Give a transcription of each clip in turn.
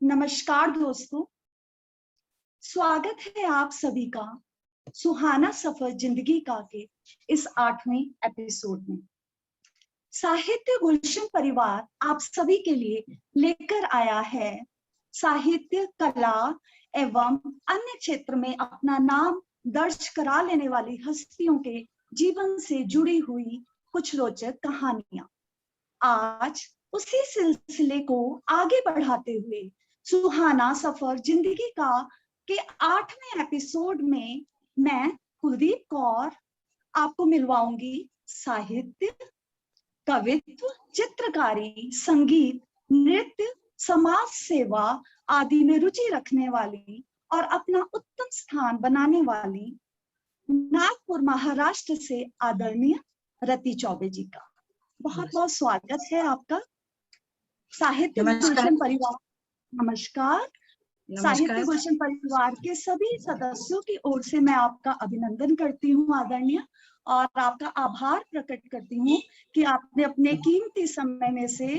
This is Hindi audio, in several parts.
नमस्कार दोस्तों, स्वागत है आप सभी का सुहाना सफर जिंदगी का के इस 8वें एपिसोड में। साहित्य गुलशन परिवार आप सभी के लिए लेकर आया है साहित्य, कला एवं अन्य क्षेत्र में अपना नाम दर्ज करा लेने वाली हस्तियों के जीवन से जुड़ी हुई कुछ रोचक कहानियां। आज उसी सिलसिले को आगे बढ़ाते हुए सुहाना सफर जिंदगी का के 8वें एपिसोड में मैं कुलदीप कौर आपको मिलवाऊंगी साहित्य, कवित्व, चित्रकारी, संगीत, नृत्य, समाज सेवा आदि में रुचि रखने वाली और अपना उत्तम स्थान बनाने वाली नागपुर महाराष्ट्र से आदरणीय रति चौबे जी का बहुत बहुत स्वागत है आपका। साहित्य गुलशन परिवार नमस्कार। साहित्य गुलशन परिवार के सभी सदस्यों की ओर से मैं आपका अभिनंदन करती हूँ आदरणीय, और आपका आभार प्रकट करती हूँ कि आपने अपने कीमती समय में से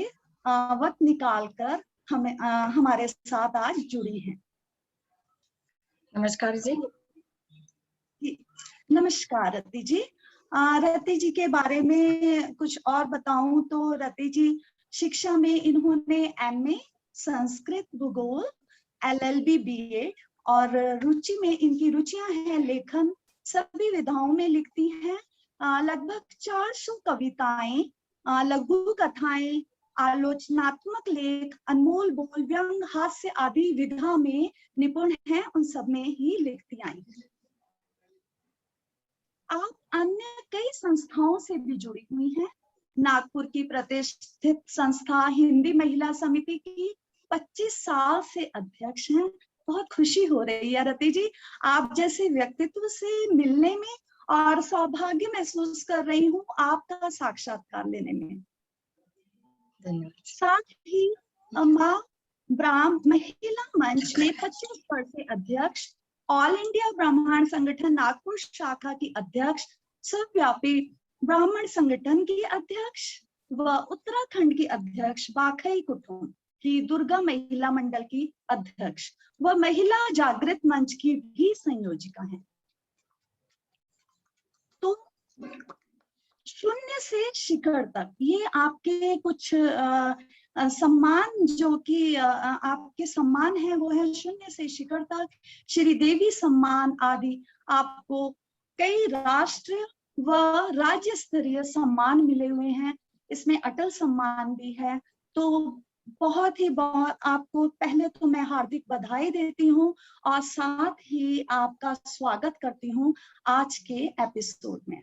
वक्त निकालकर हमारे साथ आज जुड़ी हैं। नमस्कार जी। नमस्कार रति जी। रति जी के बारे में कुछ और बताऊं तो रति जी शिक्षा में इन्होंने एमए संस्कृत, भूगोल, एलएलबी, बीएड और रुचि में इनकी रुचियां हैं लेखन, सभी विधाओं में लिखती हैं। लगभग 400 कविताएं, लघु कथाएं, आलोचनात्मक लेख, अनमोल बोल, व्यंग, हास्य आदि विधा में निपुण हैं, उन सब में ही लिखती आई। आप अन्य कई संस्थाओं से भी जुड़ी हुई हैं। नागपुर की प्रतिष्ठित संस्था हिंदी महिला समिति की 25 साल से अध्यक्ष हैं। बहुत खुशी हो रही है रति जी आप जैसे व्यक्तित्व से मिलने में, और सौभाग्य महसूस कर रही हूँ आपका साक्षात्कार लेने में। साथ ही माँ ब्राह्म महिला मंच में 25 वर्ष से अध्यक्ष, ऑल इंडिया ब्राह्मण संगठन नागपुर शाखा की अध्यक्ष, सर्वव्यापी ब्राह्मण संगठन की अध्यक्ष व उत्तराखंड की अध्यक्ष, बाखई कुटुंब की दुर्गा महिला मंडल की अध्यक्ष व महिला जागृत मंच की भी संयोजिका हैं। तो शून्य से शिखर तक ये आपके कुछ सम्मान जो कि आपके सम्मान है वो है शून्य से शिखर तक, श्री देवी सम्मान आदि। आपको कई राष्ट्रीय व राज्य स्तरीय सम्मान मिले हुए हैं, इसमें अटल सम्मान भी है। तो बहुत आपको पहले तो मैं हार्दिक बधाई देती हूँ और साथ ही आपका स्वागत करती हूँ आज के एपिसोड में।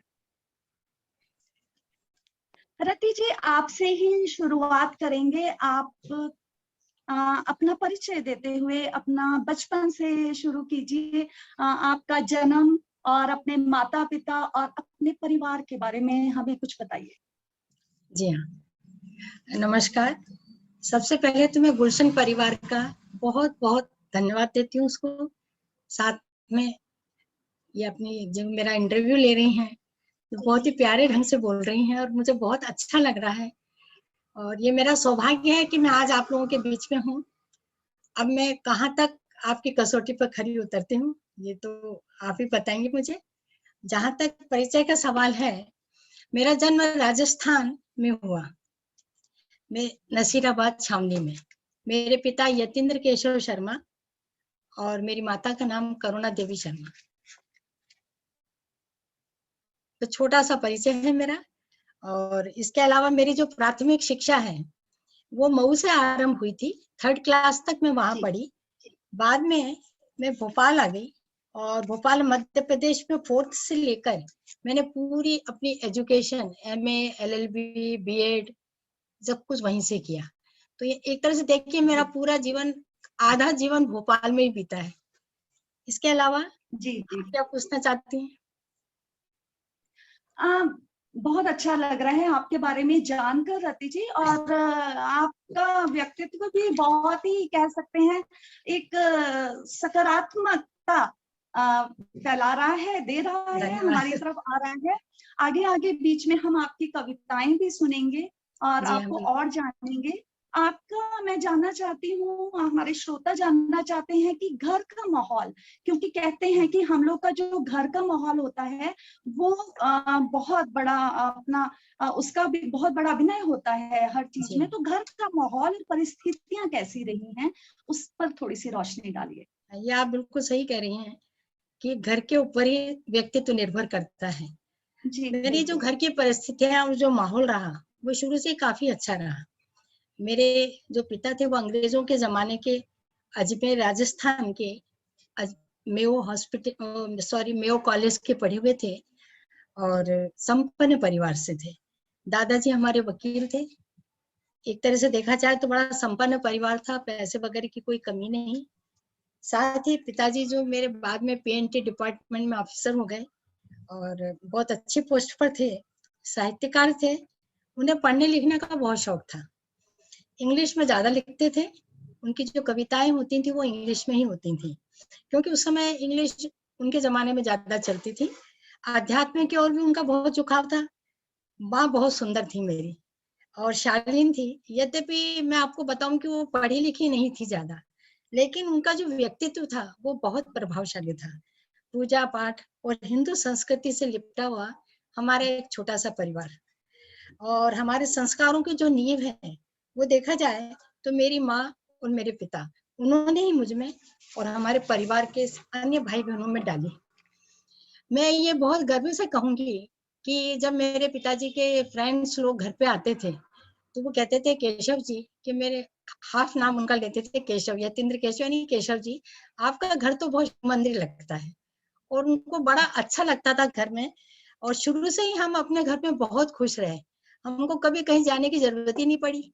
रति जी आपसे ही शुरुआत करेंगे। आप अपना परिचय देते हुए अपना बचपन से शुरू कीजिए, आपका जन्म और अपने माता पिता और अपने परिवार के बारे में हमें कुछ बताइए। जी हाँ, नमस्कार। सबसे पहले तो मैं गुलशन परिवार का बहुत बहुत धन्यवाद देती हूँ उसको। साथ में ये अपनी जब मेरा इंटरव्यू ले रही हैं तो बहुत ही प्यारे ढंग से बोल रही हैं और मुझे बहुत अच्छा लग रहा है, और ये मेरा सौभाग्य है कि मैं आज आप लोगों के बीच में हूँ। अब मैं कहाँ तक आपकी कसौटी पर खरी उतरती हूँ ये तो आप ही बताएंगे मुझे। जहाँ तक परिचय का सवाल है, मेरा जन्म राजस्थान में हुआ, मैं नसीराबाद छावनी में। मेरे पिता यतीन्द्र केशव शर्मा और मेरी माता का नाम करुणा देवी शर्मा। तो छोटा सा परिचय है मेरा। और इसके अलावा मेरी जो प्राथमिक शिक्षा है वो मऊ से आरंभ हुई थी, 3rd क्लास तक मैं वहां पढ़ी। बाद में मैं भोपाल आ गई और भोपाल मध्य प्रदेश में 4th से लेकर मैंने पूरी अपनी एजुकेशन एमए, एलएलबी, बीएड सब कुछ वहीं से किया। तो ये एक तरह से देखिए मेरा पूरा जीवन, आधा जीवन भोपाल में ही बीता है। इसके अलावा जी क्या पूछना चाहती हैं? बहुत अच्छा लग रहा है आपके बारे में जानकर रति जी, और आपका व्यक्तित्व भी बहुत ही कह सकते हैं एक सकारात्मकता फैला रहा है, दे रहा है, हमारी तरफ आ रहा है। आगे आगे बीच में हम आपकी कविताएं भी सुनेंगे और आपको और जानेंगे। आपका मैं जानना चाहती हूँ, हमारे श्रोता जानना चाहते हैं कि घर का माहौल, क्योंकि कहते हैं कि हम लोग का जो घर का माहौल होता है वो बहुत बड़ा अपना उसका भी बहुत बड़ा अभिनय होता है हर चीज में। जी, तो घर का माहौल और परिस्थितियां कैसी रही हैं, उस पर थोड़ी सी रोशनी डालिए। ये आप बिल्कुल सही कह रही हैं कि घर के ऊपर ही व्यक्तित्व निर्भर करता है। जी मेरी जो बिल्कुल। घर की परिस्थितियां और जो माहौल रहा वो शुरू से काफी अच्छा रहा। मेरे जो पिता थे वो अंग्रेजों के जमाने के अजमेर राजस्थान के अज, मेयो हॉस्पिटल मेयो कॉलेज के पढ़े हुए थे और संपन्न परिवार से थे। दादाजी हमारे वकील थे। एक तरह से देखा जाए तो बड़ा संपन्न परिवार था, पैसे वगैरह की कोई कमी नहीं। साथ ही पिताजी जो मेरे बाद में पीएनटी डिपार्टमेंट में ऑफिसर हो गए और बहुत अच्छी पोस्ट पर थे, साहित्यकार थे। उन्हें पढ़ने लिखने का बहुत शौक था। इंग्लिश में ज्यादा लिखते थे। उनकी जो कविताएं होती थी वो इंग्लिश में ही होती थी, क्योंकि उस समय इंग्लिश उनके जमाने में ज्यादा चलती थी। आध्यात्म की ओर भी उनका बहुत झुकाव था। माँ बहुत सुंदर थी मेरी और शालीन थी। यद्यपि मैं आपको बताऊं कि वो पढ़ी लिखी नहीं थी ज्यादा, लेकिन उनका जो व्यक्तित्व था वो बहुत प्रभावशाली था। पूजा पाठ और हिंदू संस्कृति से लिपटा हुआ हमारा एक छोटा सा परिवार और हमारे संस्कारों की जो नींव है वो देखा जाए तो मेरी माँ और मेरे पिता, उन्होंने ही मुझ में और हमारे परिवार के अन्य भाई बहनों में डाली। मैं ये बहुत गर्व से कहूंगी कि जब मेरे पिताजी के फ्रेंड्स लोग घर पे आते थे तो वो कहते थे केशव जी, कि मेरे हाफ नाम उनका लेते थे केशव, यतीन्द्र केशव यानी केशव जी, आपका घर तो बहुत मंदिर लगता है। और उनको बड़ा अच्छा लगता था घर में। और शुरू से ही हम अपने घर में बहुत खुश रहे। हमको कभी कहीं जाने की जरूरत ही नहीं पड़ी।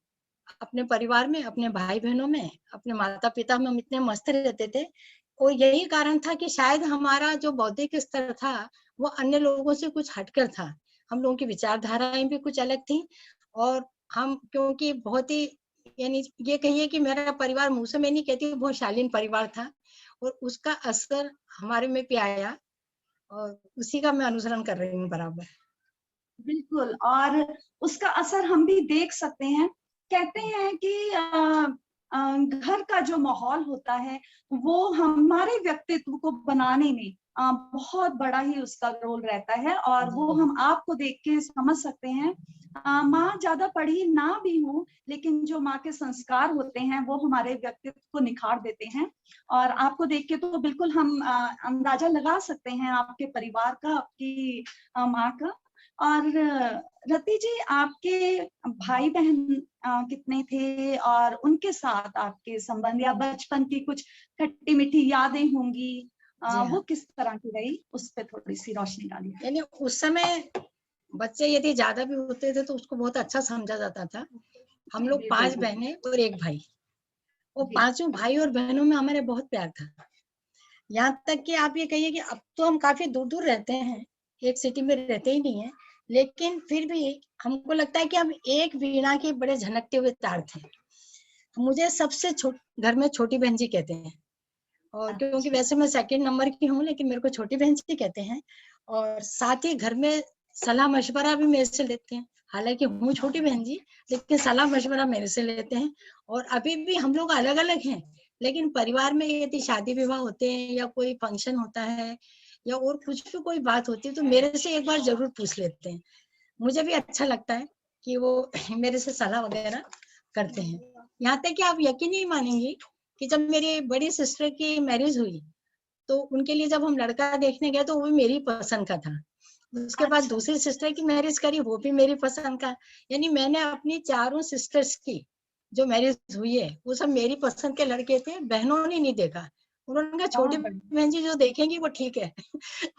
अपने परिवार में, अपने भाई बहनों में, अपने माता पिता में हम इतने मस्त रहते थे। और यही कारण था कि शायद हमारा जो बौद्धिक स्तर था वो अन्य लोगों से कुछ हटकर था। हम लोगों की विचारधाराएं भी कुछ अलग थी। और हम क्योंकि बहुत ही, यानी ये कहिए कि मेरा परिवार, मुंह से मैं नहीं कहती, बहुत शालीन परिवार था और उसका असर हमारे में भी आया और उसी का मैं अनुसरण कर रही हूँ बराबर। बिल्कुल, और उसका असर हम भी देख सकते हैं। कहते हैं कि घर का जो माहौल होता है वो हमारे व्यक्तित्व को बनाने में बहुत बड़ा ही उसका रोल रहता है, और वो जी, हम आपको देख के समझ सकते हैं। माँ ज्यादा पढ़ी ना भी हो, लेकिन जो माँ के संस्कार होते हैं वो हमारे व्यक्तित्व को निखार देते हैं। और आपको देख के तो बिल्कुल हम अंदाजा लगा सकते हैं आपके परिवार का, आपकी माँ का। और रति जी, आपके भाई बहन कितने थे, और उनके साथ आपके संबंध या बचपन की कुछ खट्टी मीठी यादें होंगी, जी वो हाँ। किस तरह की रही, उस पर थोड़ी सी रोशनी डालिए। यानी उस समय बच्चे यदि ज्यादा भी होते थे तो उसको बहुत अच्छा समझा जाता था। हम जी लोग जी 5 बिल्कुल। बहनें और 1 भाई, और जी पांचों भाई और बहनों में हमारे बहुत प्यार था। यहाँ तक कि आप ये कहिए कि अब तो हम काफी दूर दूर रहते हैं, एक सिटी में रहते ही नहीं है, लेकिन फिर भी हमको लगता है कि हम एक वीणा के बड़े झनकते हुए तार थे। मुझे सबसे घर में छोटी बहन जी कहते हैं। और क्योंकि अच्छा। वैसे मैं सेकंड नंबर की हूँ, लेकिन मेरे को छोटी बहन जी कहते हैं। और साथ ही घर में सलाह मशवरा भी मेरे से लेते हैं। हालांकि हूँ छोटी बहन जी, लेकिन सलाह मशवरा मेरे से लेते हैं। और अभी भी हम लोग अलग अलग हैं, लेकिन परिवार में यदि शादी विवाह होते हैं या कोई फंक्शन होता है या और कुछ भी कोई बात होती है तो मेरे से एक बार जरूर पूछ लेते हैं। मुझे भी अच्छा लगता है कि वो मेरे से सलाह वगैरह करते हैं। यहाँ तक कि आप यकीन नहीं मानेंगी कि जब मेरी बड़ी सिस्टर की मैरिज हुई तो उनके लिए जब हम लड़का देखने गए तो वो भी मेरी पसंद का था। उसके बाद अच्छा। दूसरी सिस्टर की मैरिज करी, वो भी मेरी पसंद का। यानी मैंने अपनी चारों सिस्टर्स की जो मैरिज हुई है वो सब मेरी पसंद के लड़के थे, बहनों ने नहीं देखा। उन्होंने कहा छोटी बहुत बढ़िया। बहन जी जो देखेंगी वो ठीक है।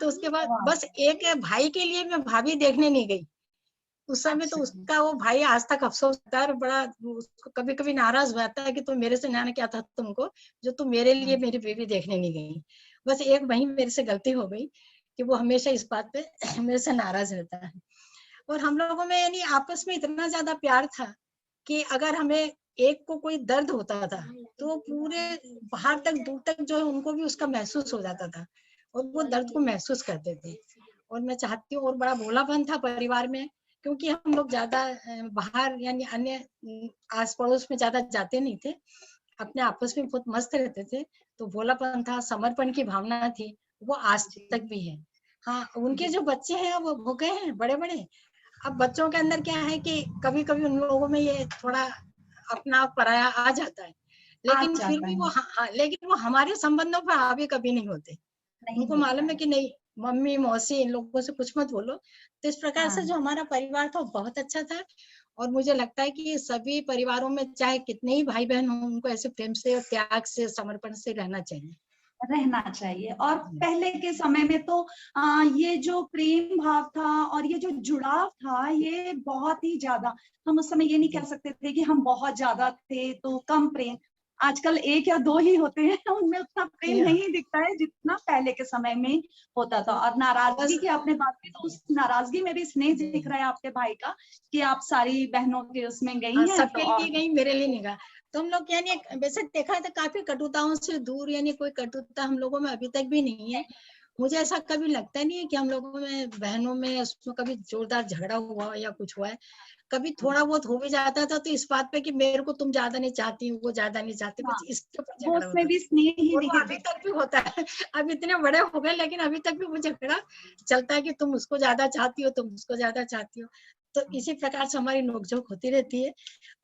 तो उसके बाद वाह। बस एक भाई के लिए मैं भाभी देखने नहीं गई। उस समय तो अच्छा। उसका वो भाई आज तक अफसोस होता है और बड़ा उसको कभी कभी नाराज हो जाता है कि तुम मेरे से न्याय क्या था तुमको, जो तुम मेरे लिए मेरी बेबी देखने नहीं गई। बस एक वही मेरे से गलती हो गई कि वो हमेशा इस बात पे मेरे से नाराज रहता है। और हम लोगों में यानी आपस में इतना ज्यादा प्यार था कि अगर हमें एक को कोई दर्द होता था तो पूरे बाहर तक दूर तक जो है उनको भी उसका महसूस हो जाता था और वो दर्द को महसूस करते थे। और मैं चाहती हूँ, और बड़ा भोलापन था परिवार में क्योंकि हम लोग ज्यादा बाहर यानी अन्य आस पड़ोस में ज्यादा जाते नहीं थे, अपने आपस में बहुत मस्त रहते थे। तो भोलापन था, समर्पण की भावना थी, वो आज जी तक भी है। हाँ, उनके जी जो बच्चे हैं वो हो गए हैं बड़े बड़े। अब बच्चों के अंदर क्या है कि कभी कभी उन लोगों में ये थोड़ा अपना पराया आ जाता है, आ लेकिन फिर जाता भी है। वो हाँ, लेकिन वो हमारे संबंधों पर हावी कभी नहीं होते। नहीं उनको होता मालूम है है। कि नहीं, मम्मी मौसी इन लोगों से कुछ मत बोलो। तो इस प्रकार से हाँ, जो हमारा परिवार था वो बहुत अच्छा था। और मुझे लगता है कि सभी परिवारों में चाहे कितने ही भाई बहन हों, उनको ऐसे प्रेम से और त्याग से समर्पण से रहना चाहिए। रहना चाहिए। और पहले के समय में तो ये जो प्रेम भाव था और ये जो जुड़ाव था, ये बहुत ही ज्यादा। हम उस समय ये नहीं कह जी सकते थे कि हम बहुत ज्यादा थे तो कम प्रेम। आजकल एक या दो ही होते हैं, उनमें उतना प्रेम जी हाँ। नहीं दिखता है जितना पहले के समय में होता था। और नाराजगी बस की आपने बात की, तो उस नाराजगी में भी स्नेह जी दिख रहा है आपके भाई का, कि आप सारी बहनों के उसमें गई हाँ, हैं तो। सबके और लिए गई, मेरे लिए नहीं गया। तो हम लोग यानी वैसे देखा है तो काफी कटुताओं से दूर, यानी कोई कटुता हम लोगों में अभी तक भी नहीं है। मुझे ऐसा कभी लगता नहीं है कि हम लोगों में बहनों में उसमें कभी जोरदार झगड़ा हुआ हो या कुछ हुआ है। कभी थोड़ा बहुत हो भी जाता था तो इस बात पे कि मेरे को तुम ज्यादा नहीं चाहती, वो ज्यादा नहीं चाहती, हाँ, बस इसके ऊपर वो झगड़ा उसमें होता भी था। स्नेह ही और वो अभी दिख। तक भी होता है। अब इतने बड़े हो गए लेकिन अभी तक भी वो झगड़ा चलता है कि तुम उसको ज्यादा चाहती हो, तुम उसको ज्यादा चाहती हो। तो इसी प्रकार से हमारी नोकझोंक होती रहती है।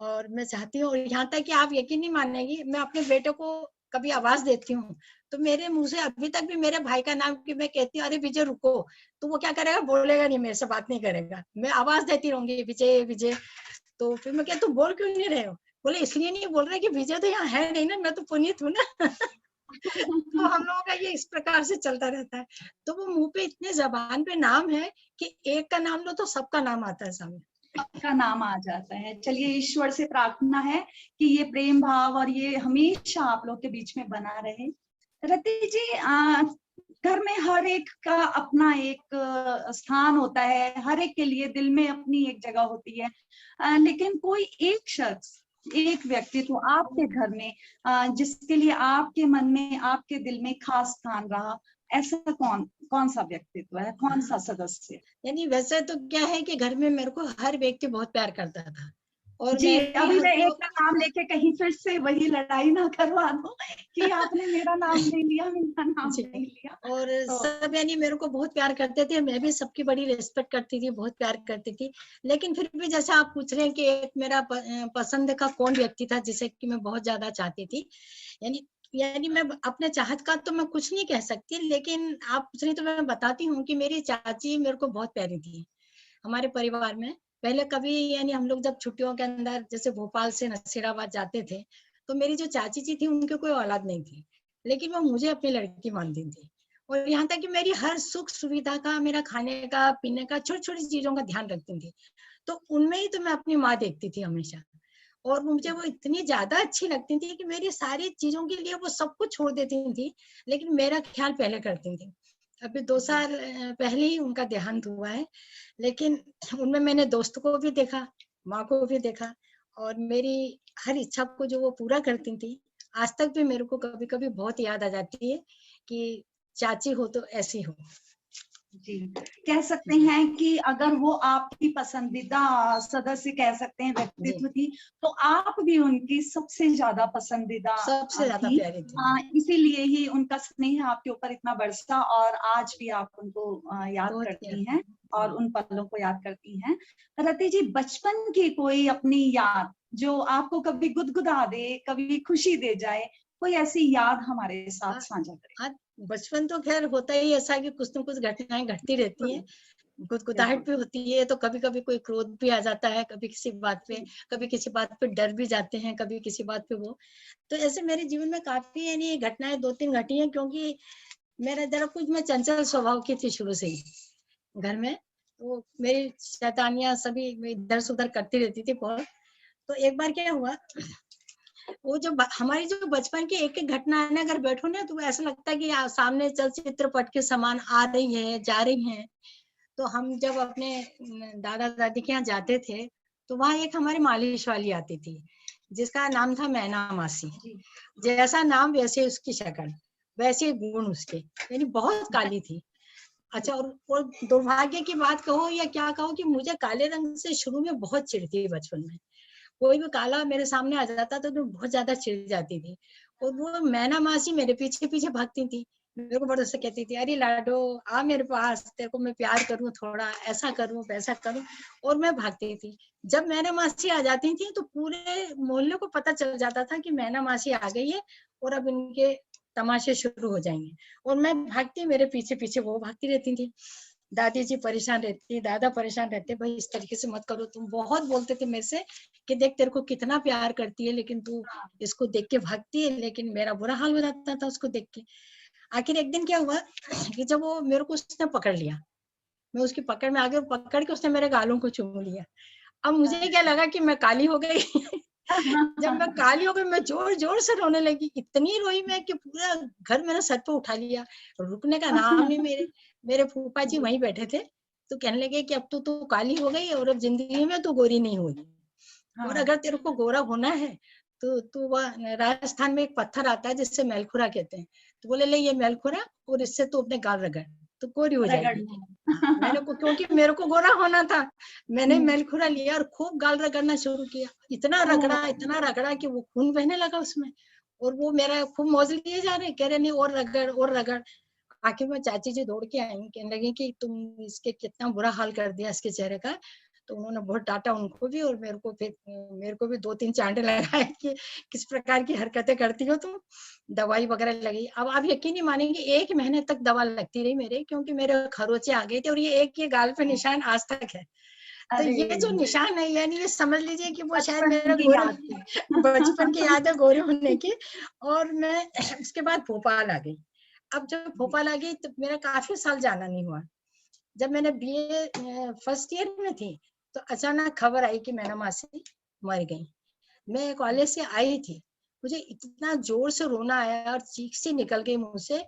और मैं चाहती हूँ, और यहाँ तक कि आप यकीन नहीं मानेंगी, मैं अपने बेटे को कभी आवाज देती हूँ तो मेरे मुंह से अभी तक भी मेरे भाई का नाम कि मैं कहती हूँ अरे विजय रुको, तो वो क्या करेगा, बोलेगा नहीं, मेरे से बात नहीं करेगा, मैं आवाज देती रहूंगी विजय विजय। तो फिर मैं क्या, तुम बोल क्यों नहीं रहे हो? बोले इसलिए नहीं बोल रहे कि विजय तो यहाँ है नहीं ना, मैं तो पुनीत हूँ ना। तो हम लोगों का ये इस प्रकार से चलता रहता है। तो वो मुंह पे इतने जबान पे नाम है कि एक का नाम लो तो सबका नाम आता है सामने। का नाम आ जाता है। चलिए, ईश्वर से प्रार्थना है कि ये प्रेम भाव और ये हमेशा आप लोग के बीच में बना रहे। रति जी, घर में हर एक का अपना एक स्थान होता है, हर एक के लिए दिल में अपनी एक जगह होती है। लेकिन कोई एक शख्स, एक व्यक्तित्व आपके घर में, जिसके लिए आपके मन में, आपके दिल में खास स्थान रहा, ऐसा कौन कौन सा व्यक्तित्व है, कौन सा सदस्य? यानी वैसे तो क्या है कि घर में मेरे को हर व्यक्ति बहुत प्यार करता था। और जी, मेरे अभी यहाँ मैं तो एक का नाम लेके कहीं फिर से वही लड़ाई ना करवा दूं कि आपने मेरा नाम ले लिया, मेरा नाम जी, नहीं लिया। और तो सब यानी मेरे को बहुत प्यार करते थे, मैं भी सबकी बड़ी रिस्पेक्ट करती थी, बहुत प्यार करती थी। लेकिन फिर भी जैसे आप पूछ रहे हैं कि एक मेरा पसंद का कौन व्यक्ति था जिसे कि मैं बहुत ज्यादा चाहती थी, यानी यानी मैं अपने चाहत का तो मैं कुछ नहीं कह सकती, लेकिन आप पूछ रही तो मैं बताती हूँ कि मेरी चाची मेरे को बहुत प्यारी थी। हमारे परिवार में पहले कभी यानी हम लोग जब छुट्टियों के अंदर जैसे भोपाल से नसीराबाद जाते थे, तो मेरी जो चाची जी थी उनके कोई औलाद नहीं थी, लेकिन वो मुझे अपनी लड़की मानती थी। और यहाँ तक कि मेरी हर सुख सुविधा का, मेरा खाने का पीने का, छोटी छोटी चीजों का ध्यान रखती थी। तो उनमें ही तो मैं अपनी माँ देखती थी हमेशा। और मुझे वो इतनी ज्यादा अच्छी लगती थी कि मेरी सारी चीजों के लिए वो सब कुछ छोड़ देती थी, लेकिन मेरा ख्याल पहले करती थी। अभी 2 साल पहले ही उनका देहांत हुआ है, लेकिन उनमें मैंने दोस्त को भी देखा, माँ को भी देखा, और मेरी हर इच्छा को जो वो पूरा करती थी। आज तक भी मेरे को कभी कभी बहुत याद आ जाती है कि चाची हो तो ऐसी हो। जी, कह सकते जी हैं कि अगर वो आपकी पसंदीदा सदस्य कह सकते हैं, जी, व्यक्तित्व थी, तो आप भी उनकी सबसे ज्यादा पसंदीदा सबसे ज्यादा थी। प्यारी थी। इसीलिए ही उनका स्नेह आपके ऊपर इतना बरसा, और आज भी आप उनको याद बहुत करती याद। हैं और उन पलों को याद करती हैं। रति जी, बचपन की कोई अपनी याद जो आपको कभी गुदगुदा दे, कभी खुशी दे जाए, कोई ऐसी याद हमारे साथ हाँ साझा करें। हाँ, बचपन तो खैर होता ही ऐसा कि कुछ न कुछ घटनाएं घटती रहती हैं। गुदगुदाहट बिल्कुल। भी होती है तो कभी कभी कोई क्रोध भी आ जाता है, कभी किसी बात पे, जी कभी किसी बात पे डर भी जाते हैं, कभी किसी बात पे वो। तो ऐसे मेरे जीवन में काफी यानी घटनाएं 2-3 घटी हैं, क्योंकि मेरा जरा कुछ मैं चंचल स्वभाव की थी शुरू से ही घर में। तो मेरी शैतानियां सभी इधर से उधर करती रहती थी बहुत। तो एक बार क्या हुआ, वो जो हमारी जो बचपन की एक एक घटना है ना, अगर बैठो ना तो ऐसा लगता है कि सामने चलचित्र पट के समान आ रही है जा रही है। तो हम जब अपने दादा दादी के यहाँ जाते थे, तो वहाँ एक हमारी मालिश वाली आती थी जिसका नाम था मैना मासी। जी। जैसा नाम वैसे उसकी शक्ल, वैसे गुण उसके, यानी बहुत काली थी। अच्छा, और दुर्भाग्य की बात कहो या क्या कहो कि मुझे काले रंग से शुरू में बहुत चिढ़ थी बचपन में। कोई भी काला मेरे सामने आ जाता था तो बहुत ज्यादा चिढ़ जाती थी। और वो मैना मासी मेरे पीछे पीछे भागती थी, मेरे को बड़े से कहती थी, अरे लाडो आ मेरे पास, तेरे को मैं प्यार करूं, थोड़ा ऐसा करूं वैसा करूं। और मैं भागती थी। जब मैना मासी आ जाती थी तो पूरे मोहल्ले को पता चल जाता था कि मैना मासी आ गई है और अब इनके तमाशे शुरू हो जाएंगे। और मैं भागती, मेरे पीछे पीछे वो भागती रहती थी। दादी जी परेशान रहती, दादा परेशान रहते, भाई इस तरीके से मत करो। तुम बहुत बोलते थे मेरे से कि देख तेरे को कितना प्यार करती है, लेकिन तू इसको देख के भागती है। लेकिन मेरा बुरा हाल हो जाता था उसको देख के। आखिर एक दिन क्या हुआ कि जब वो मेरे को उसने पकड़ लिया, मैं उसकी पकड़ में आ गई, पकड़ के उसने मेरे गालों को चूम लिया। अब मुझे क्या लगा कि मैं काली हो गई। जब मैं काली हो गई, मैं जोर जोर से रोने लगी। इतनी रोई मैं कि पूरा घर मेरा सर पे उठा लिया। रुकने का नाम नहीं। मेरे मेरे फूफा जी वहीं बैठे थे, तो कहने लगे कि अब तो तू काली हो गई और अब जिंदगी में तू गोरी नहीं होगी। और अगर तेरे को गोरा होना है तो तू वह राजस्थान में एक पत्थर आता है जिससे मेलखुरा कहते हैं, तो बोले ले ये मेलखुरा और इससे तू अपने गाल रगड़, तो गोरी हो जाएगी। मैंने को, क्योंकि मेरे को गोरा होना था, मैंने मेलखुरा लिया और खूब गाल रगड़ना शुरू किया। इतना रगड़ा कि वो खून बहने लगा उसमें। और वो मेरा खूब मौज लिए जा रहे, कह रहे नहीं और रगड़ और रगड़। आखिर में चाची जी दौड़ के आई, कहने लगी कि तुम इसके कितना बुरा हाल कर दिया इसके चेहरे का। तो उन्होंने बहुत डांटा उनको भी और मेरे को। फिर मेरे को भी 2-3 चांटे लगाए कि किस प्रकार की हरकतें करती हो तुम। दवाई वगैरह लगी। अब आप यकीन नहीं मानेंगे, 1 महीने तक दवा लगती रही मेरे, क्योंकि मेरे खरोचे आ गए थे और ये गाल पे निशान आज तक है। तो ये जो निशान है, यानी ये समझ लीजिए कि वो शायद मेरा गोरे बचपन की याद है गोरे होने की। और मैं उसके बाद भोपाल आ गई। अब जब भोपाल आ गई तो मेरा काफी साल जाना नहीं हुआ। जब मैंने बीए फर्स्ट ईयर में थी तो अचानक खबर आई कि मैना मासी मर गई। मैं कॉलेज से आई थी, मुझे इतना जोर से रोना आया और चीख सी निकल गई मुंह से।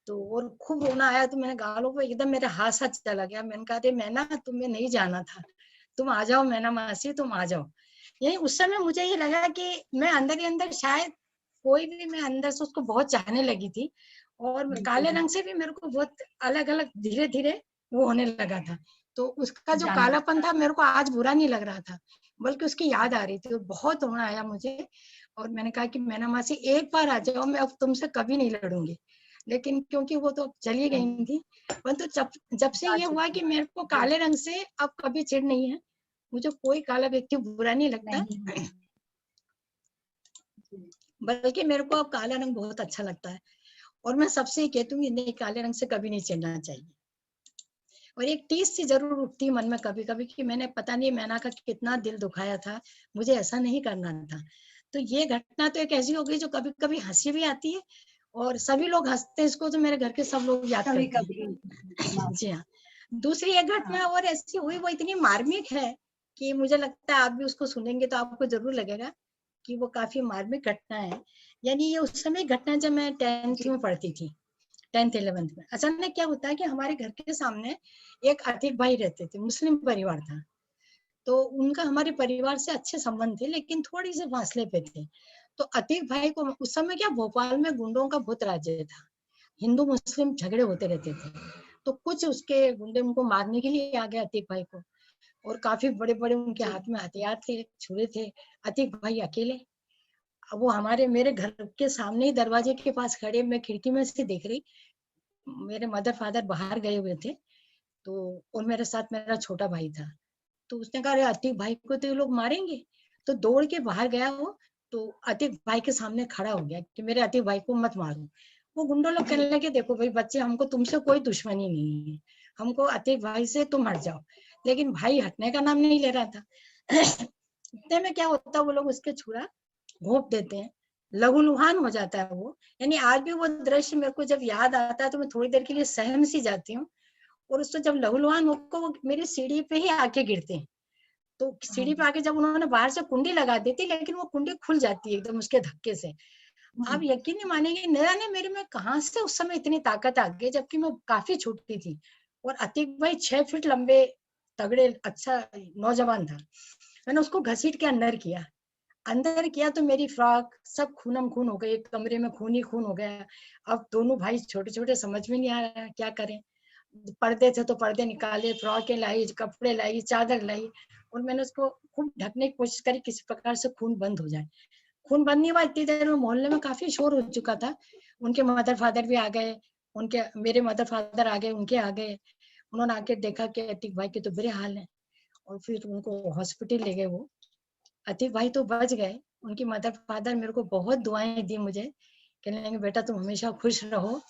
तो और खूब रोना आया तो मैंने गालों पे एकदम मेरे हाथ साथ चला गया। मैंने कहा अरे मैना, तुम्हें नहीं जाना था, तुम आ जाओ मैना मासी, तुम आ जाओ। यही उस समय मुझे ये लगा कि मैं अंदर ही अंदर शायद कोई भी, मैं अंदर से उसको बहुत चाहने लगी थी। और काले रंग से भी मेरे को बहुत अलग अलग धीरे धीरे वो होने लगा था। तो उसका जो कालापन था मेरे को आज बुरा नहीं लग रहा था, बल्कि उसकी याद आ रही थी। बहुत रोना आया मुझे। और मैंने कहा कि मैना मासी एक बार आ जाओ, मैं अब तुमसे कभी नहीं लड़ूंगी। लेकिन क्योंकि वो तो चली गई थी, परंतु जब से ये हुआ कि मेरे को काले रंग से अब कभी चिढ़ नहीं है। मुझे कोई काला व्यक्ति बुरा नहीं लगता, बल्कि मेरे को अब काला रंग बहुत अच्छा लगता है। और मैं सबसे ही कहती हूँ नहीं, काले रंग से कभी नहीं चिढ़ना चाहिए। और एक टीस सी जरूर उठती मन में कभी कभी कि मैंने पता नहीं मैना का कितना दिल दुखाया था, मुझे ऐसा नहीं करना था। तो ये घटना तो एक ऐसी हो गई जो कभी कभी हंसी भी आती है और सभी लोग हंसते हैं इसको, तो मेरे घर के सब लोग याद करते हैं। जी हाँ। दूसरी एक घटना और ऐसी हुई, वो इतनी मार्मिक है कि मुझे लगता है आप भी उसको सुनेंगे तो आपको जरूर लगेगा कि वो काफी मार्मिक घटना है। यानी ये उस समय घटना जब मैं 10th में पढ़ती थी, 10th 11th में। अचानक क्या होता है कि हमारे घर के सामने एक अतीक भाई रहते थे, मुस्लिम परिवार था। तो उनका हमारे परिवार से अच्छे संबंध थे, लेकिन थोड़ी से फासले पे थे। तो अतीक भाई को उस समय क्या, भोपाल में गुंडों का बहुत राज्य था, हिंदू मुस्लिम झगड़े होते रहते थे। तो कुछ उसके गुंडे उनको मारने के लिए आ गए अतीक भाई को, और काफी बड़े बड़े उनके हाथ में हथियार थे, छुरे थे। अतीक भाई अकेले, अब वो हमारे मेरे घर के सामने ही दरवाजे के पास खड़े, मैं खिड़की में से देख रही, मेरे मदर फादर बाहर गए हुए थे। तो और मेरे साथ मेरा छोटा भाई था। तो उसने कहा अरे अतीक भाई को तो ये लोग मारेंगे। तो दौड़ के बाहर गया वो, तो अतीक भाई के सामने खड़ा हो गया कि मेरे अतीक भाई को मत मारो। वो गुंडों लोग कहने लगे देखो भाई बच्चे, हमको तुमसे कोई दुश्मनी नहीं है, हमको अतीक भाई से तुम हट जाओ। लेकिन भाई हटने का नाम नहीं ले रहा था। इतने में क्या होता है, वो लोग उसके छुरा घोंप देते हैं, लहूलुहान हो जाता है वो। यानी आज भी वो दृश्य मेरे को जब याद आता है तो मैं थोड़ी देर के लिए सहम सी जाती हूँ। और उसको जब लहूलुहान होकर वो मेरी सीढ़ी पे ही आके गिरते हैं, तो सीढ़ी पे आके जब उन्होंने बाहर से कुंडी लगा दी थी, लेकिन वो कुंडी खुल जाती है एकदम उसके धक्के से। आप यकीन नहीं मानेंगे, न जाने मेरे में कहाँ से उस समय इतनी ताकत आ गई, जबकि मैं काफी छोटी थी। और अतीक भाई 6 फीट लंबे, तगड़े, अच्छा नौजवान था। मैंने उसको घसीट के अंदर किया तो मेरी फ्रॉक सब खूनम खून हो गई, कमरे में खून ही खून हो गया। अब दोनों भाई छोटे छोटे, समझ में नहीं आ रहा क्या करें। पर्दे थे तो पर्दे निकाले, फ्रॉकें लाई, कपड़े लाई, चादर लाई, और मैंने उसको खूब ढकने की कोशिश करी, किसी प्रकार से खून बंद हो जाए। खून बंद नहीं हुआ, इतनी देर में मोहल्ले में काफी शोर हो चुका था। उनके मदर फादर भी आ गए, उनके मेरे मदर फादर आ गए, उनके आ गए। उन्होंने आके देखा कि अतीक भाई के तो बुरे हाल है, और फिर उनको हॉस्पिटल ले गए। वो अतीक भाई तो बच गए। उनकी मदर फादर मेरे को बहुत दुआएं दी मुझे, कहने लगे बेटा तुम हमेशा खुश रहो।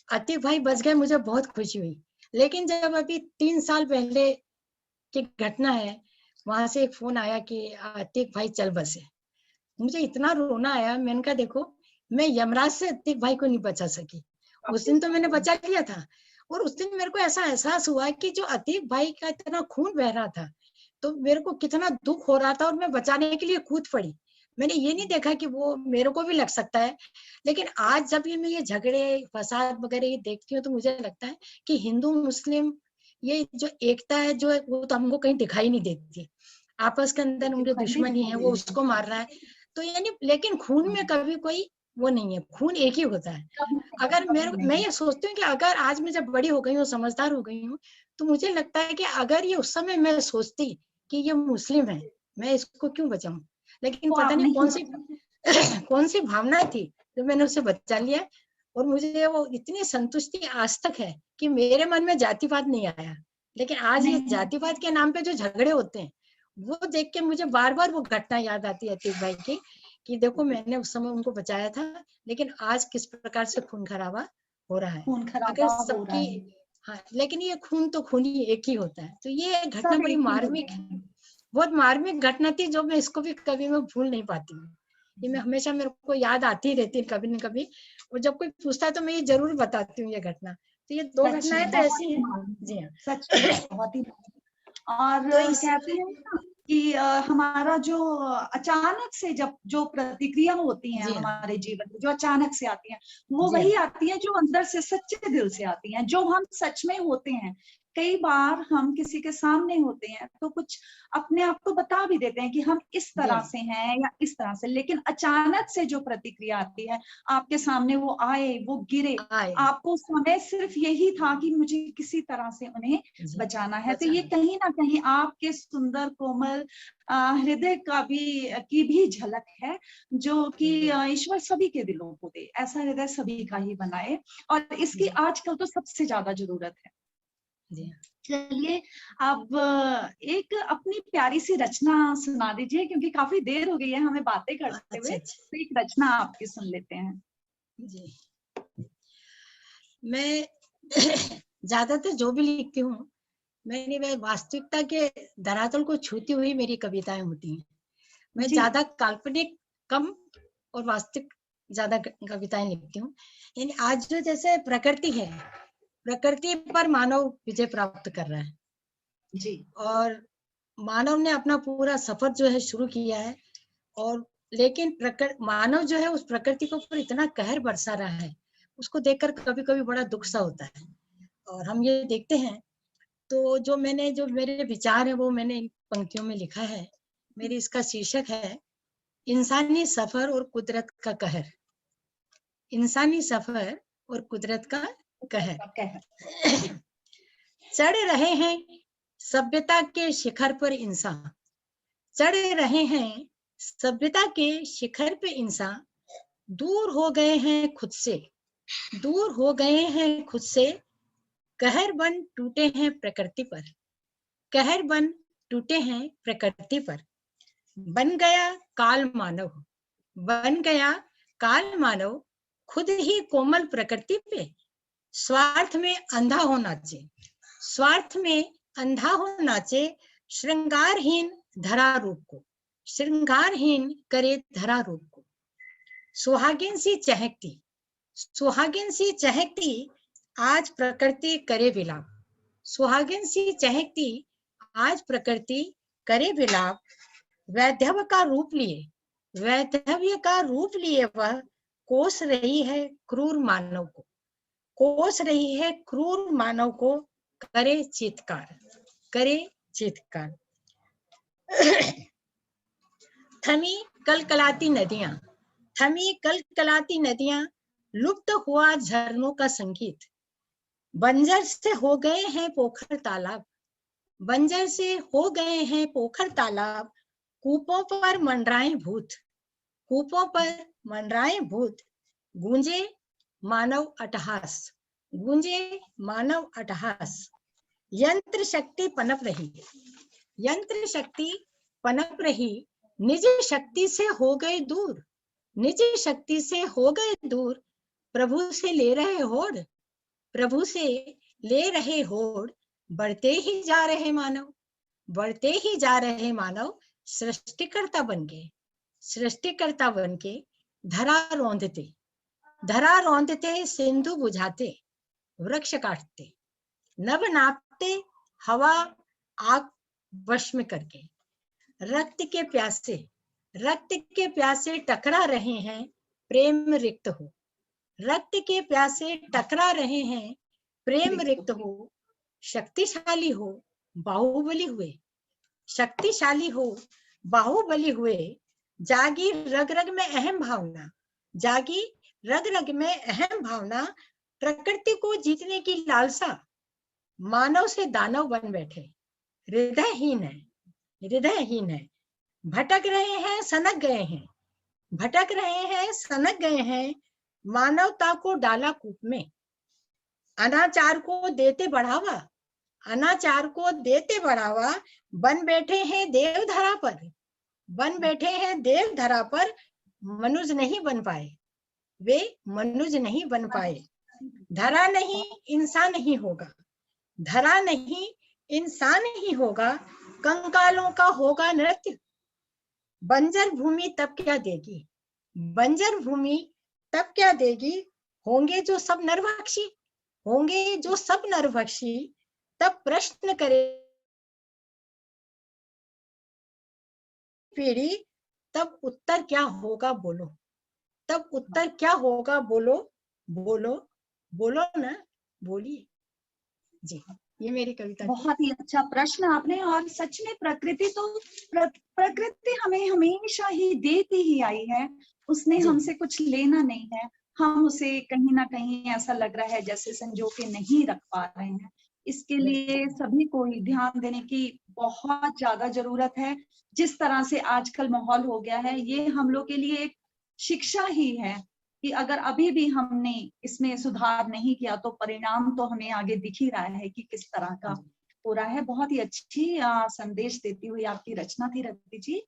अतीक भाई बच गए, मुझे बहुत खुशी हुई। लेकिन जब अभी 3 साल पहले की घटना है, वहां से एक फोन आया कि अतीक भाई चल बसे। मुझे इतना रोना आया, मैंने कहा देखो मैं यमराज से अतीक भाई को नहीं बचा सकी। उस दिन तो मैंने बचा लिया था, और उस दिन मेरे को ऐसा एहसास हुआ कि जो अतीक भाई का इतना खून बह रहा था, तो मेरे को कितना दुख हो रहा था, और मैं बचाने के लिए कूद पड़ी। मैंने ये नहीं देखा कि वो मेरे को भी लग सकता है। लेकिन आज जब मैं ये झगड़े फसाद वगैरह ये देखती हूँ, तो मुझे लगता है कि हिंदू मुस्लिम ये जो एकता है जो है, वो तो हमको कहीं दिखाई नहीं देती। आपस के अंदर उनके दुश्मनी है, वो उसको मार रहा है, तो यानी लेकिन खून में कभी कोई वो नहीं है, खून एक ही होता है। अगर मैं ये सोचती हूँ कि अगर आज मैं जब बड़ी हो गई हूँ, समझदार हो गई हूँ, तो मुझे लगता है कि अगर ये उस समय मैं सोचती कि ये मुस्लिम है, मैं इसको क्यों बचाऊं, लेकिन तो पता आप नहीं नहीं कौन सी भावना थी जो मैंने उसे बचा लिया। और मुझे वो इतनी संतुष्टि आज तक है कि मेरे मन में जातिवाद नहीं आया। लेकिन आज ये नहीं जातिवाद के नाम पे जो झगड़े होते हैं, वो देख के मुझे बार बार वो घटना याद आती है अतीक भाई की, कि देखो मैंने उस समय उनको बचाया था, लेकिन आज किस प्रकार से खून खराबा हो रहा है। खून अगर खराबा हो रहा सबकी, है। हाँ, लेकिन ये खून तो खून ही एक ही होता है। तो ये घटना सब बड़ी एक ही मार्मिक, होते हैं। बहुत मार्मिक घटना थी, जो मैं इसको भी कभी मैं भूल नहीं पाती हूँ। ये मैं हमेशा, मेरे को याद आती रहती है कभी न कभी, और जब कोई पूछता है तो मैं ये जरूर बताती हूँ ये घटना। तो ये 2 सच घटनाएं में तो बहुत ऐसी ही हैं। मार्मिक, जी हाँ। सच में बहुत ही मार्मिक। और तो इस, कहते हैं ना कि हमारा जो अचानक से जब जो प्रतिक्रिया होती हैं जी हाँ, हमारे जीवन में, जो अचानक से आती हैं, वो जी हाँ, वही आती हैं जो अंदर से सच्चे दिल से आती हैं, जो हम सच में होते हैं। कई बार हम किसी के सामने होते हैं तो कुछ अपने आप को बता भी देते हैं कि हम इस जी तरह हाँ, से हैं या इस तरह से, लेकिन अचानक से जो प्रतिक्रिया आती है, आपके सामने वो आए, वो गिरे, आए, आपको उस समय सिर्फ यही था कि मुझे किसी तरह से उन्हें जी, बचाना है। तो ये बचाना, कहीं ना कहीं आपके सुंदर कोमल हृदय का भी की भी झलक है, जो कि जी, ईश्वर सभी के दिलों को दे, ऐसा हृदय सभी का ही बनाए, और इसकी जी, आजकल तो सबसे ज्यादा जरूरत है। जी। चलिए, अब एक अपनी प्यारी सी रचना सुना दीजिए, क्योंकि काफी देर हो गई है हमें बातें करते अच्छा, हुए, अच्छा, तो एक रचना आपकी सुन लेते हैं। जी। मैं ज्यादातर जो भी लिखती हूँ, मेरी वह वास्तविकता के धरातल को छूती हुई मेरी कविताएं होती हैं। मैं जी ज्यादा काल्पनिक कम, और वास्तविक ज्यादा कविताएं लिखती हूँ। यानी आज जो जैसे प्रकृति है, प्रकृति पर मानव विजय प्राप्त कर रहा है, जी और मानव ने अपना पूरा सफर जो है शुरू किया है। और लेकिन मानव जो है उस प्रकृति के ऊपर इतना कहर बरसा रहा है, उसको देखकर कभी कभी बड़ा दुख सा होता है। और हम ये देखते हैं, तो जो मेरे विचार है वो मैंने इन पंक्तियों में लिखा है। मेरी इसका शीर्षक है इंसानी सफर और कुदरत का कहर। इंसानी सफर और कुदरत का कहर। कह जी चढ़ रहे हैं सभ्यता के शिखर पर इंसान, चढ़ रहे हैं सभ्यता के शिखर पे इंसान, दूर हो गए हैं खुद से, दूर हो गए हैं खुद से, कहर बन टूटे हैं प्रकृति पर, कहर बन टूटे हैं प्रकृति पर। बन गया काल मानव, बन गया काल मानव, खुद ही कोमल प्रकृति पे, स्वार्थ में अंधा हो नाचे, स्वार्थ में अंधा हो नाचे, श्रृंगारहीन धरा रूप को, श्रृंगारहीन करे धरा रूप को। सुहागिन सी चहकती, सुहागिन सी चहकती, आज प्रकृति करे विलाप, सुहागिन सी चहकती, आज प्रकृति करे विलाप। वैधव्य का रूप लिए, वैधव्य का रूप लिए वह कोस रही है क्रूर मानव को, कोस रही है क्रूर मानव को, करे चित्कार, करे चित्कार। थमी कलकलाती नदियां, थमी कलकलाती नदियां, लुप्त हुआ झरनों का संगीत, बंजर से हो गए हैं पोखर तालाब, बंजर से हो गए हैं पोखर तालाब, कूपों पर मंडराए भूत, कूपों पर मंडराए भूत, गूंजे मानव अट्टहास, गूंजे मानव अट्टहास। यंत्र शक्ति पनप रही, यंत्र शक्ति पनप रही, निज शक्ति से हो गए दूर, निज शक्ति से हो गए दूर, प्रभु से ले रहे होड़, प्रभु से ले रहे होड़, बढ़ते ही जा रहे मानव, बढ़ते ही जा रहे मानव, सृष्टिकर्ता बन गए, सृष्टिकर्ता बन के धरा रौंदते, धरा रौंदते, सिंधु बुझाते, वृक्ष काटते, नभ नापते, हवा आग वश में करके, रक्त के प्यासे, रक्त के प्यासे टकरा रहे हैं, प्रेम रिक्त हो, रक्त के प्यासे टकरा रहे हैं, प्रेम रिक्त हो, शक्तिशाली हो, बाहुबली हुए, शक्तिशाली हो, बाहुबली हुए, जागी रग रग में अहम भावना, जागी रग रग में अहम भावना, प्रकृति को जीतने की लालसा, मानव से दानव बन बैठे, हृदयहीन है, हृदयहीन है, भटक रहे हैं, सनक गए हैं, भटक रहे हैं, सनक गए हैं, मानवता को डाला कूप में, अनाचार को देते बढ़ावा, अनाचार को देते बढ़ावा, बन बैठे हैं देवधरा पर, बन बैठे हैं देवधरा पर, मनुज नहीं बन पाए, वे मनुज नहीं बन पाए, धरा नहीं इंसान नहीं होगा, धरा नहीं इंसान ही होगा, कंकालों का होगा नृत्य, बंजर भूमि तब क्या देगी, बंजर भूमि तब क्या देगी, होंगे जो सब नरभक्षी, होंगे जो सब नरभक्षी, तब प्रश्न करे पीढ़ी, तब उत्तर क्या होगा बोलो, तब उत्तर क्या होगा बोलो, बोलो बोलो ना, बोलिए। जी, ये मेरी कविता। बहुत ही अच्छा प्रश्न आपने, और सच में प्रकृति तो प्रकृति हमें हमेशा ही देती ही आई है, उसने हमसे कुछ लेना नहीं है, हम उसे कहीं ना कहीं ऐसा लग रहा है जैसे संजो के नहीं रख पा रहे हैं। इसके लिए सभी को ही ध्यान देने की बहुत ज्यादा जरूरत है। जिस तरह से आजकल माहौल हो गया है, ये हम लोग के लिए एक शिक्षा ही है कि अगर अभी भी हमने इसमें सुधार नहीं किया तो परिणाम तो हमें आगे दिख ही रहा है कि किस तरह का हो रहा है। बहुत ही अच्छी संदेश देती हुई आपकी रचना थी रति जी।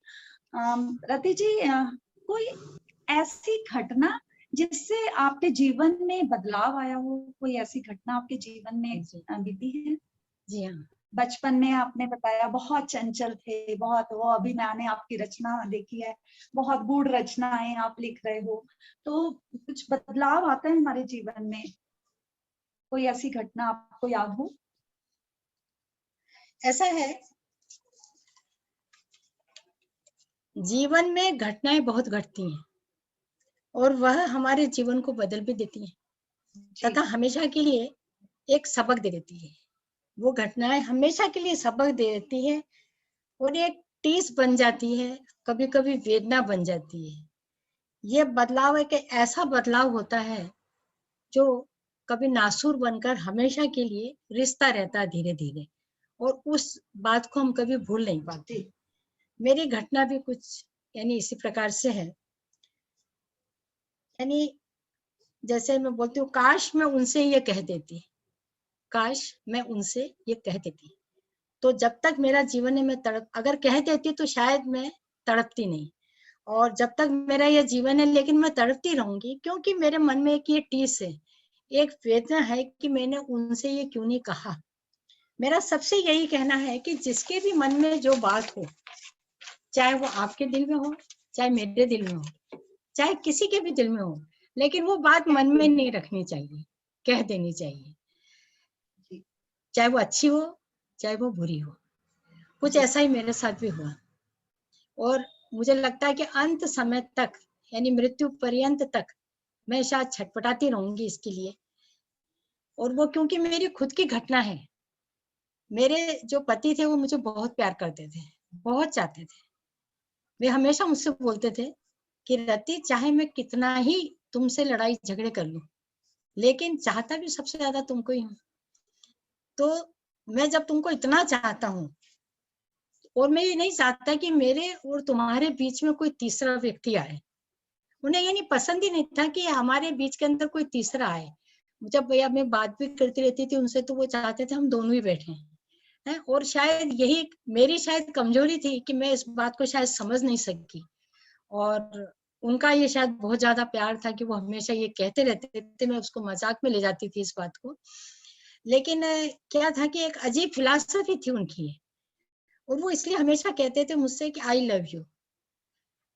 रति जी, कोई ऐसी घटना जिससे आपके जीवन में बदलाव आया हो, कोई ऐसी घटना आपके जीवन में बीती है? जी हाँ। बचपन में आपने बताया बहुत चंचल थे, बहुत, वो अभी मैंने आपकी रचना देखी है, बहुत गूढ़ रचनाएं आप लिख रहे हो, तो कुछ बदलाव आता है हमारे जीवन में, कोई ऐसी घटना आपको याद हो? ऐसा है, जीवन में घटनाएं बहुत घटती हैं और वह हमारे जीवन को बदल भी देती हैं तथा हमेशा के लिए एक सबक दे देती है। वो घटनाएं हमेशा के लिए सबक दे देती है और एक टीस बन जाती है, कभी कभी वेदना बन जाती है। ये बदलाव एक ऐसा बदलाव होता है जो कभी नासूर बनकर हमेशा के लिए रिश्ता रहता है धीरे धीरे, और उस बात को हम कभी भूल नहीं पाते। मेरी घटना भी कुछ यानी इसी प्रकार से है। यानी जैसे मैं बोलती हूँ, काश मैं उनसे ये कह देती, काश मैं उनसे ये कह देती, तो जब तक मेरा जीवन है मैं तड़प, अगर कह देती तो शायद मैं तड़पती नहीं, और जब तक मेरा ये जीवन है लेकिन मैं तड़पती रहूंगी, क्योंकि मेरे मन में एक ये टीस है, एक वेदना है कि मैंने उनसे ये क्यों नहीं कहा। मेरा सबसे यही कहना है कि जिसके भी मन में जो बात हो, चाहे वो आपके दिल में हो, चाहे मेरे दिल में हो, चाहे किसी के भी दिल में हो, लेकिन वो बात मन में नहीं रखनी चाहिए, कह देनी चाहिए, चाहे वो अच्छी हो चाहे वो बुरी हो। कुछ ऐसा ही मेरे साथ भी हुआ, और मुझे लगता है कि अंत समय तक यानी मृत्यु पर्यंत तक मैं शायद छटपटाती रहूंगी इसके लिए। और वो क्योंकि मेरी खुद की घटना है। मेरे जो पति थे वो मुझे बहुत प्यार करते थे, बहुत चाहते थे। वे हमेशा मुझसे बोलते थे कि रति, चाहे मैं कितना ही तुमसे लड़ाई झगड़े कर लूं, लेकिन चाहता भी सबसे ज्यादा तुमको ही हूँ। तो मैं जब तुमको इतना चाहता हूँ, और मैं ये नहीं चाहता कि मेरे और तुम्हारे बीच में कोई तीसरा व्यक्ति आए। उन्हें ये नहीं पसंद ही नहीं था कि हमारे बीच के अंदर कोई तीसरा आए। जब भैया मैं बात भी करती रहती थी उनसे, तो वो चाहते थे हम दोनों ही बैठे हैं। और शायद यही मेरी शायद कमजोरी थी कि मैं इस बात को शायद समझ नहीं सकी। और उनका ये शायद बहुत ज्यादा प्यार था कि वो हमेशा ये कहते रहते थे, मैं उसको मजाक में ले जाती थी इस बात को। लेकिन क्या था कि एक अजीब फिलॉसफी थी उनकी, और वो इसलिए हमेशा कहते थे मुझसे कि आई लव यू,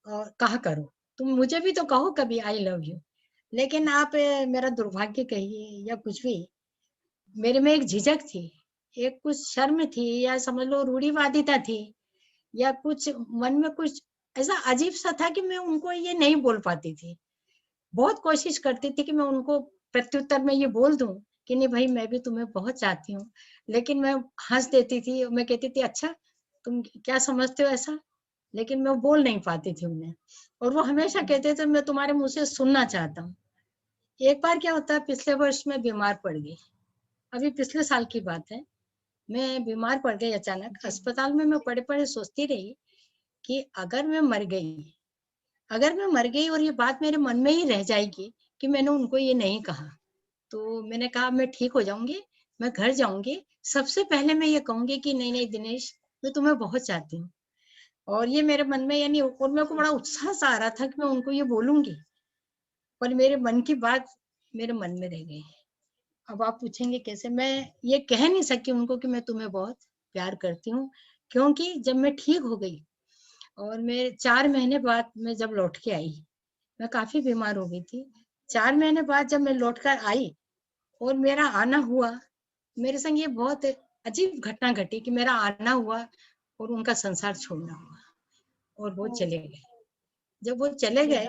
और कहा करो, तुम मुझे भी तो कहो कभी आई लव यू। लेकिन आप मेरा दुर्भाग्य कहिए या कुछ भी, मेरे में एक झिझक थी, एक कुछ शर्म थी, या समझ लो रूढ़िवादिता थी, या कुछ मन में कुछ ऐसा अजीब सा था कि मैं उनको ये नहीं बोल पाती थी। बहुत कोशिश करती थी कि मैं उनको प्रत्युत्तर में ये बोल दूं कि नहीं भाई मैं भी तुम्हें बहुत चाहती हूँ, लेकिन मैं हंस देती थी, मैं कहती थी अच्छा तुम क्या समझते हो ऐसा, लेकिन मैं बोल नहीं पाती थी उन्हें। और वो हमेशा कहते थे मैं तुम्हारे मुंह से सुनना चाहता हूँ। एक बार क्या होता है, पिछले वर्ष में बीमार पड़ गई, अभी पिछले साल की बात है। मैं बीमार पड़ गई अचानक अस्पताल में। मैं पड़े पड़े सोचती रही कि अगर मैं मर गई और ये बात मेरे मन में ही रह जाएगी कि मैंने उनको ये नहीं कहा, तो मैंने कहा मैं ठीक हो जाऊंगी, मैं घर जाऊंगी, सबसे पहले मैं ये कहूंगी कि नहीं नहीं दिनेश, मैं तुम्हें बहुत चाहती हूँ। और ये मेरे मन में, यानी और मेरे को बड़ा उत्साह सा आ रहा था कि मैं उनको ये बोलूंगी, पर मेरे मन की बात मेरे मन में रह गई। अब आप पूछेंगे कैसे, मैं ये कह नहीं सकी उनको कि मैं तुम्हें बहुत प्यार करती हूँ, क्योंकि जब मैं ठीक हो गई और मैं 4 महीने बाद मैं जब लौट के आई, मैं काफी बीमार हो गई थी। 4 महीने बाद जब मैं लौट कर आई और मेरा आना हुआ, मेरे संग ये बहुत अजीब घटना घटी कि मेरा आना हुआ और उनका संसार छोड़ना हुआ, और वो चले गए। जब वो चले गए,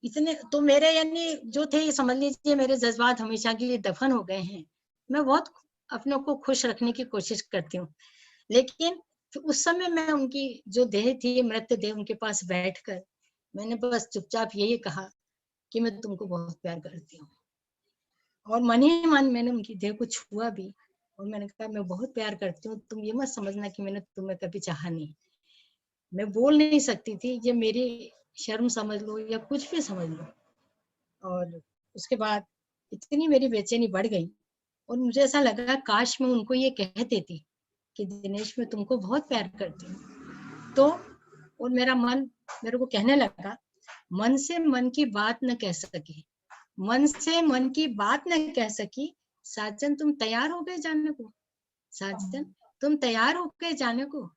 इतने तो मेरे यानी जो थे, ये समझ लीजिए मेरे जज्बात हमेशा के लिए दफन हो गए हैं। मैं बहुत अपने को खुश रखने की कोशिश करती हूँ, लेकिन उस समय मैं उनकी जो देह थी, मृत देह, उनके पास बैठकर मैंने बस चुपचाप यही कहा कि मैं तुमको बहुत प्यार करती हूँ। और मन ही मन मैंने उनकी देह को छुआ भी, और मैंने कहा मैं बहुत प्यार करती हूँ, तुम ये मत समझना कि मैंने तुम्हें कभी चाहा नहीं। मैं बोल नहीं सकती थी, ये मेरी शर्म समझ लो या कुछ भी समझ लो। और उसके बाद इतनी मेरी बेचैनी बढ़ गई, और मुझे ऐसा लगा काश मैं उनको ये कह देती कि दिनेश मैं तुमको बहुत प्यार करती हूँ। तो और मेरा मन मेरे को कहने लगा, मन से मन की बात न कह सकी, मन से मन की बात न कह सकी, साजन तुम तैयार हो गए जाने को, साजन तुम तैयार हो गए जाने को।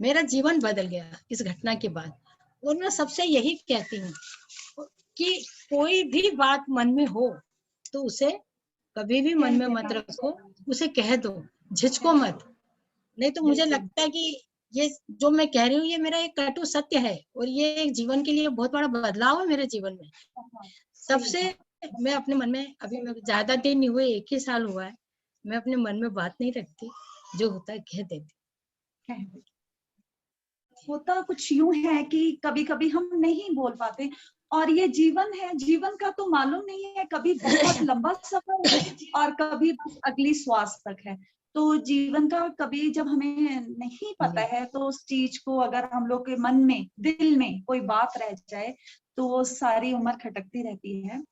मेरा जीवन बदल गया इस घटना के बाद। और मैं सबसे यही कहती हूँ कि कोई भी बात मन में हो तो उसे कभी भी मन में मत रखो, उसे कह दो, झिझको मत। नहीं तो मुझे लगता है कि ये जो मैं कह रही हूँ ये मेरा एक कटु सत्य है, और ये एक जीवन के लिए बहुत बड़ा बदलाव है मेरे जीवन में। सबसे मैं अपने मन में, अभी मैं ज्यादा दिन नहीं हुए, 1 ही साल हुआ है, मैं अपने मन में बात नहीं रखती, जो होता है कह देती। होता कुछ यूं है कि कभी कभी हम नहीं बोल पाते, और ये जीवन है, जीवन का तो मालूम नहीं है, कभी बहुत लंबा सफर है और कभी बस अगली श्वास तक है। तो जीवन का कभी जब हमें नहीं पता है, तो उस चीज को अगर हम लोग के मन में, दिल में कोई बात रह जाए, तो वो सारी उम्र खटकती रहती है।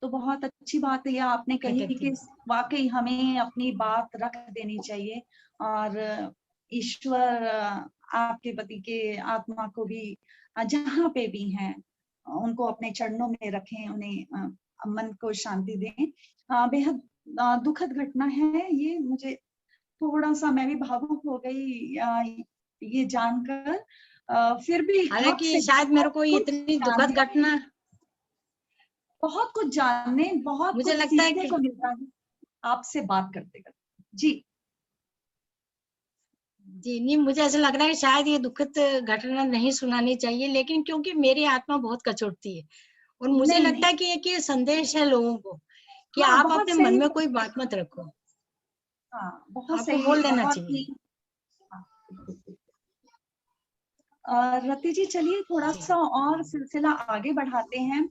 तो बहुत अच्छी बात है ये आपने कही कि वाकई हमें अपनी बात रख देनी चाहिए, और ईश्वर आपके पति के आत्मा को भी जहाँ पे भी हैं उनको अपने चरणों में रखें, उन्हें मन को शांति दें। बेहद दुखद घटना है ये, मुझे थोड़ा सा मैं भी भावुक हो गई ये जानकर। फिर भी हालांकि शायद मेरे को इतनी दुखद घटना, बहुत कुछ जानने, बहुत मुझे कुछ लगता है सीखने कि को मिलता है आपसे बात करते करते। जी जी नहीं, मुझे ऐसा लग रहा है शायद ये दुखद घटना नहीं सुनानी चाहिए, लेकिन क्योंकि मेरी आत्मा बहुत कचोटती है, और मुझे नहीं लगता नहीं, है कि एक ये संदेश है लोगों को कि हाँ आप बहुत अपने मन सही, में कोई बात मत रखो, हाँ बहुत आपको सही, बोल देना बहुत चाहिए। ही। रति जी चलिए थोड़ा सा और सिलसिला आगे बढ़ाते हैं।